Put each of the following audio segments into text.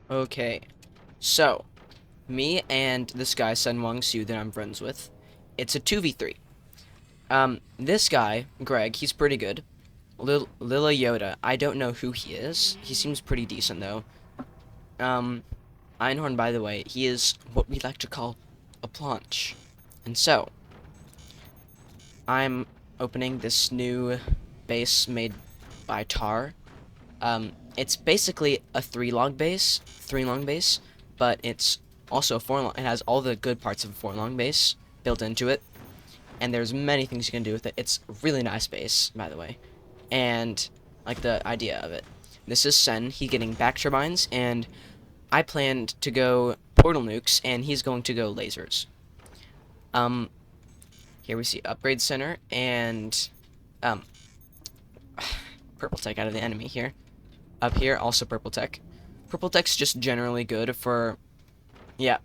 Okay, so me and this guy senwongsieu that I'm friends with, it's a 2v3. This guy Greg, he's pretty good. Lila Yoda, I don't know who he is. He seems pretty decent though. Um, Einhorn, by the way, he is what we like to call a planche. And so, I'm opening this new base made by Tar. It's basically a three long base, but it's also a four long. It has all the good parts of a four long base built into it, and there's many things you can do with it. It's a really nice base, by the way, and like the idea of it. This is Sen. He getting back turbines, and I planned to go portal nukes, and he's going to go lasers. Um, Here we see upgrade center and um purple tech out of the enemy here. Up here, also purple tech. Purple tech's just generally good for, yeah,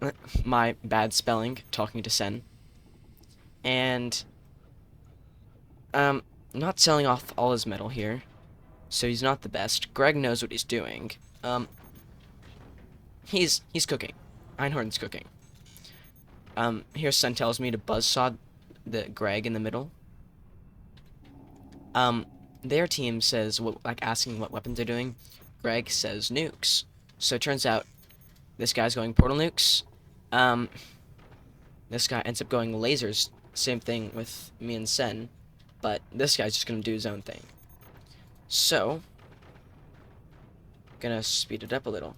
my bad spelling, talking to Sen. And, not selling off all his metal here, so he's not the best. Greg knows what he's doing. He's cooking. Einhorn's cooking. Here Sen tells me to buzzsaw the Greg in the middle. Their team says, asking what weapons they're doing. Greg says nukes. So it turns out this guy's going portal nukes. This guy ends up going lasers. Same thing with me and Sen. But this guy's just gonna do his own thing. So, gonna speed it up a little.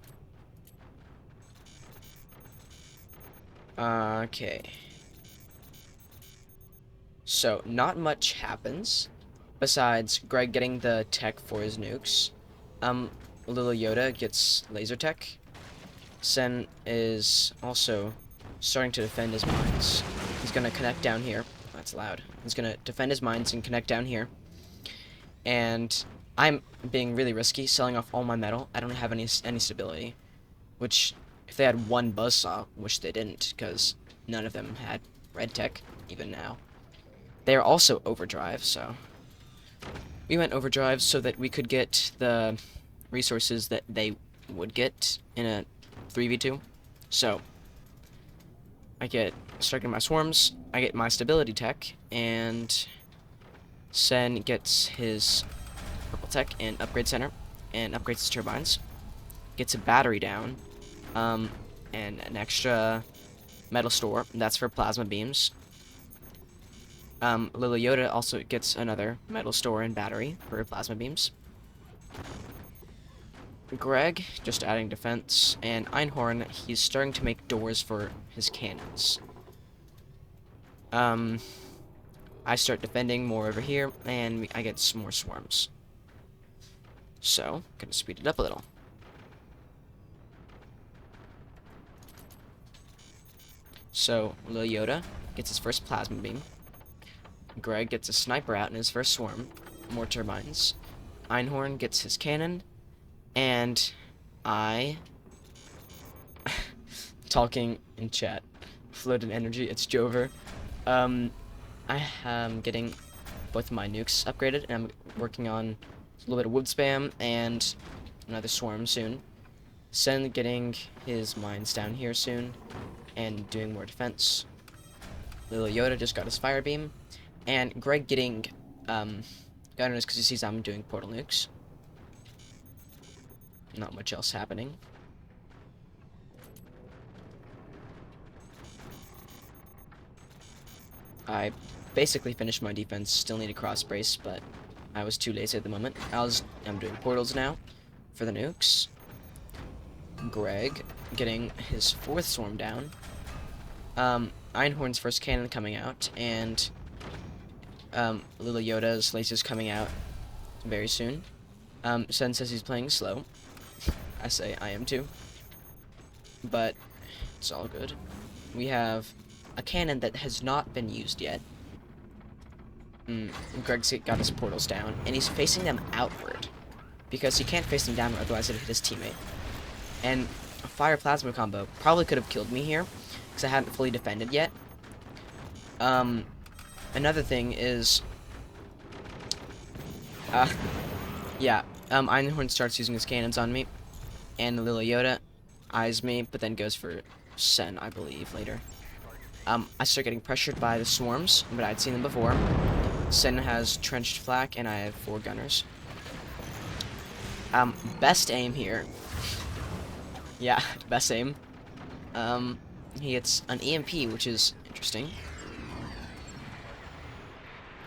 Okay. So, not much happens. Besides Greg getting the tech for his nukes. Little Yoda gets laser tech. Sen is also starting to defend his mines. He's gonna connect down here. That's loud. He's gonna defend his mines and connect down here. And I'm being really risky, selling off all my metal. I don't have any stability. Which, if they had one buzzsaw, which they didn't, because none of them had red tech, even now. They are also overdrive, so we went overdrive so that we could get the resources that they would get in a 3v2. So, I get striking my swarms, I get my stability tech, and Sen gets his purple tech and upgrade center, and upgrades his turbines. Gets a battery down, and an extra metal store. That's for plasma beams. Lily Yoda also gets another metal store and battery for plasma beams. Greg, just adding defense, and Einhorn, he's starting to make doors for his cannons. I start defending more over here, and I get some more swarms. So, gonna speed it up a little. So, Lil Yoda gets his first plasma beam. Greg gets a sniper out in his first swarm. More turbines. Einhorn gets his cannon. And I... talking in chat. Floated energy, it's Jover. I am getting both of my nukes upgraded, and I'm working on a little bit of wood spam and another swarm soon. Sen getting his mines down here soon, and doing more defense. Little Yoda just got his fire beam, and Greg getting gunners because he sees I'm doing portal nukes. Not much else happening. I basically finished my defense. Still need a cross brace, but I was too lazy at the moment. I'm doing portals now for the nukes. Greg getting his fourth swarm down. Einhorn's first cannon coming out, and Little Yoda's lasers coming out very soon. Sen says he's playing slow. I say I am too. But it's all good. We have a cannon that has not been used yet. Greg's got his portals down, and he's facing them outward. Because he can't face them downward, otherwise it'd hit his teammate. And a fire plasma combo probably could have killed me here, because I hadn't fully defended yet. Another thing is... Einhorn starts using his cannons on me, and the Little Yoda eyes me, but then goes for Sen, I believe, later. I start getting pressured by the swarms, but I'd seen them before. Sen has trenched flak, and I have 4 gunners. Best aim here. Yeah, best aim. He gets an EMP, which is interesting.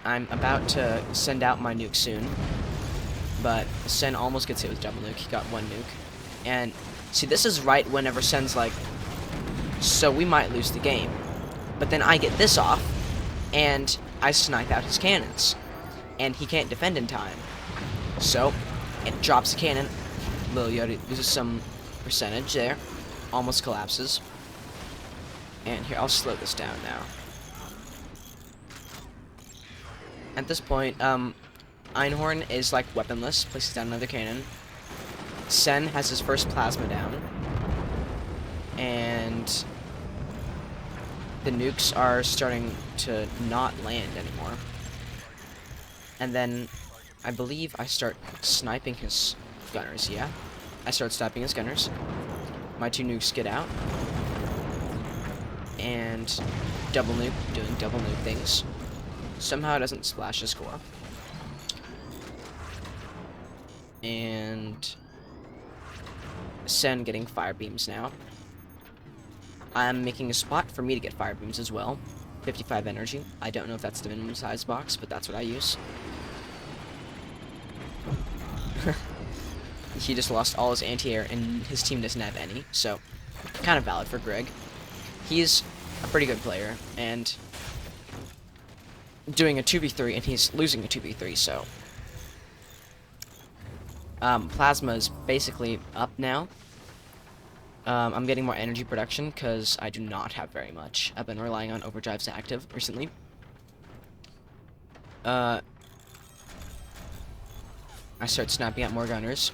I'm about to send out my nuke soon, but Sen almost gets hit with double nuke. He got 1 nuke. And, see, this is right whenever Sen's like, so we might lose the game. But then I get this off, and I snipe out his cannons. And he can't defend in time. So, it drops the cannon. Little Yoda loses some percentage there. Almost collapses. And here, I'll slow this down now. At this point, Einhorn is like weaponless, places down another cannon. Sen has his first plasma down. And the nukes are starting to not land anymore. And then I believe I start sniping his gunners, yeah? I start sniping his gunners. My 2 nukes get out. And double nuke, doing double nuke things. Somehow it doesn't splash his core. And Sen getting fire beams now. I'm making a spot for me to get fire beams as well. 55 energy. I don't know if that's the minimum size box, but that's what I use. He just lost all his anti-air, and his team doesn't have any, so kind of valid for Greg. He's a pretty good player, and doing a 2v3, and he's losing a 2v3, so Plasma is basically up now. I'm getting more energy production because I do not have very much. I've been relying on overdrives active recently. I start snapping out more gunners,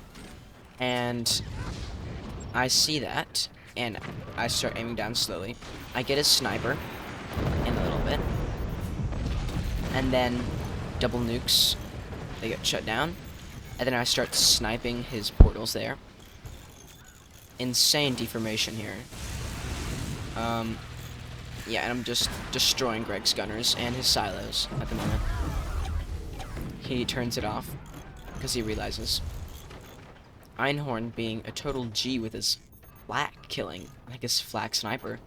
and I see that, and I start aiming down slowly. I get his sniper in a little bit, and then double nukes, they get shut down, and then I start sniping his portals there. Insane deformation here. Yeah, and I'm just destroying Greg's gunners and his silos at the moment. He turns it off because he realizes Einhorn being a total G with his flak killing, like his flak sniper.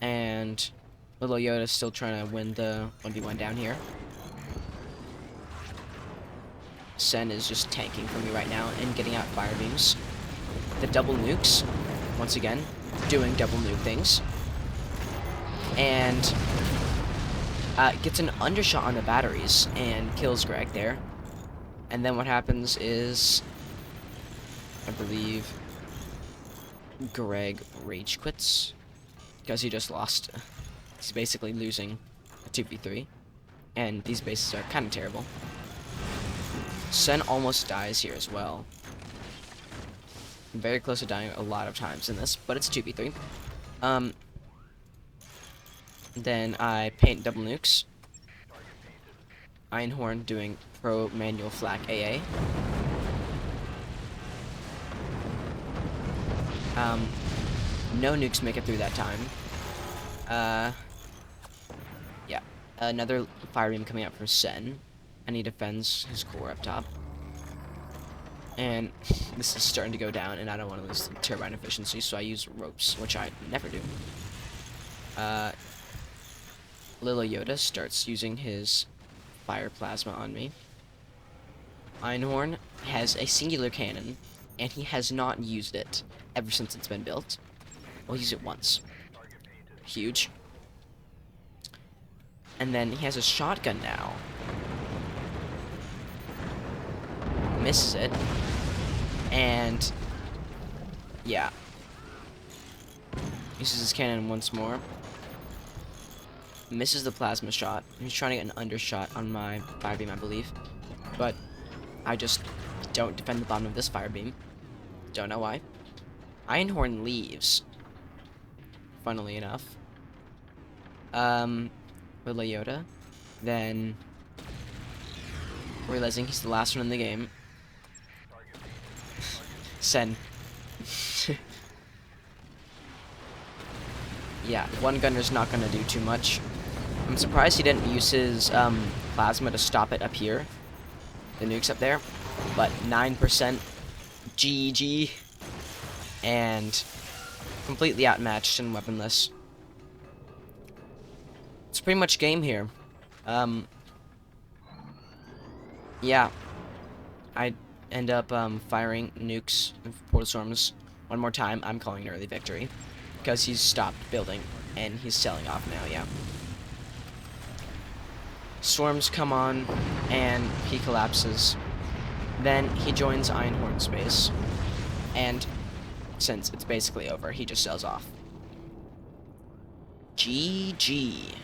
And little Yoda's still trying to win the 1v1 down here. Sen is just tanking for me right now and getting out fire beams. The double nukes, once again, doing double nuke things. And gets an undershot on the batteries and kills Greg there. And then what happens is, I believe, Greg rage quits because he just lost. He's basically losing a 2v3, and these bases are kind of terrible. Sen almost dies here as well. I'm very close to dying a lot of times in this, but it's 2v3. Then I paint double nukes. Einhorn doing pro manual flak AA. No nukes make it through that time. Yeah. Another fire beam coming out from Sen, and he defends his core up top. And this is starting to go down, and I don't want to lose the turbine efficiency, so I use ropes, which I never do. Little Yoda starts using his fire plasma on me. Einhorn has a singular cannon, and he has not used it ever since it's been built. We'll use it once. Huge. And then he has a shotgun now. Misses it. And yeah. Uses his cannon once more. Misses the plasma shot. He's trying to get an undershot on my fire beam, I believe. But I just don't defend the bottom of this fire beam. Don't know why. Einhorn leaves. Funnily enough. Little Yoda. Then, realizing he's the last one in the game, Sen yeah, one gunner's not gonna do too much. I'm surprised he didn't use his plasma to stop it up here. The nuke's up there. But 9% GG. And completely outmatched and weaponless. It's pretty much game here. Yeah. I end up firing nukes and portal storms one more time. I'm calling an early victory. Because he's stopped building. And he's selling off now, yeah. Storms come on, and he collapses. Then he joins Einhorn space. And since it's basically over, he just sells off. GG.